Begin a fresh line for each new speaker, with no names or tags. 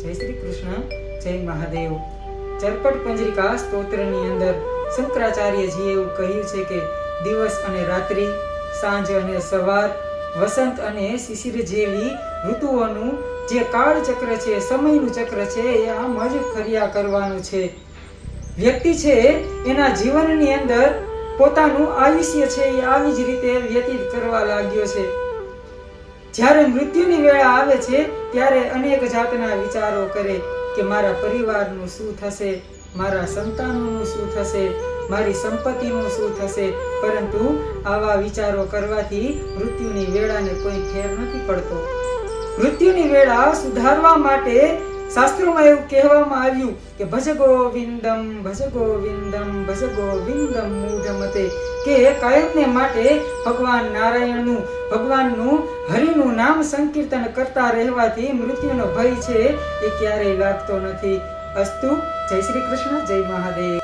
જય શ્રી કૃષ્ણ, જય મહાદેવ। ચરપટ પંજરિકા સ્તોત્રની અંદર શંકરાચાર્યજીએ એવું કહ્યું છે કે દિવસ અને રાત્રિ, સાંજ અને સવાર, વસંત અને શિશિર જેવી ઋતુઓનું જે કાળચક્ર છે, સમયનું ચક્ર છે, એ આમ જ ફર્યા કરવાનું છે। વ્યક્તિ છે એના જીવનની અંદર પોતાનું આયુષ્ય છે એ આવી જ રીતે વ્યતીત કરવા લાગ્યો છે। જ્યારે મૃત્યુની વેળા આવે છે ત્યારે અનેક જાતના વિચારો કરે કે મારા પરિવારનું શું થશે, મારા સંતાનોનું શું થશે, મારી સંપત્તિનું શું થશે, પરંતુ આવા વિચારો કરવાથી મૃત્યુની વેળાને કોઈ ફેર નથી પડતો। મૃત્યુની વેળા સુધારવા માટે શાસ્ત્રોમાં એવું કહેવામાં આવ્યું કે ભજ ગોવિંદમ ભજ ગોવિંદમ ભજ ગોવિંદમ મૂઢમતે, કે કાયમને માટે ભગવાન નારાયણનું, ભગવાનનું, હરિનું નામ સંકીર્તન કરતા રહેવાથી મૃત્યુનો ભય છે એ ક્યારેય લાગતો નથી। અસ્તુ, જય શ્રી કૃષ્ણ, જય મહાદેવ।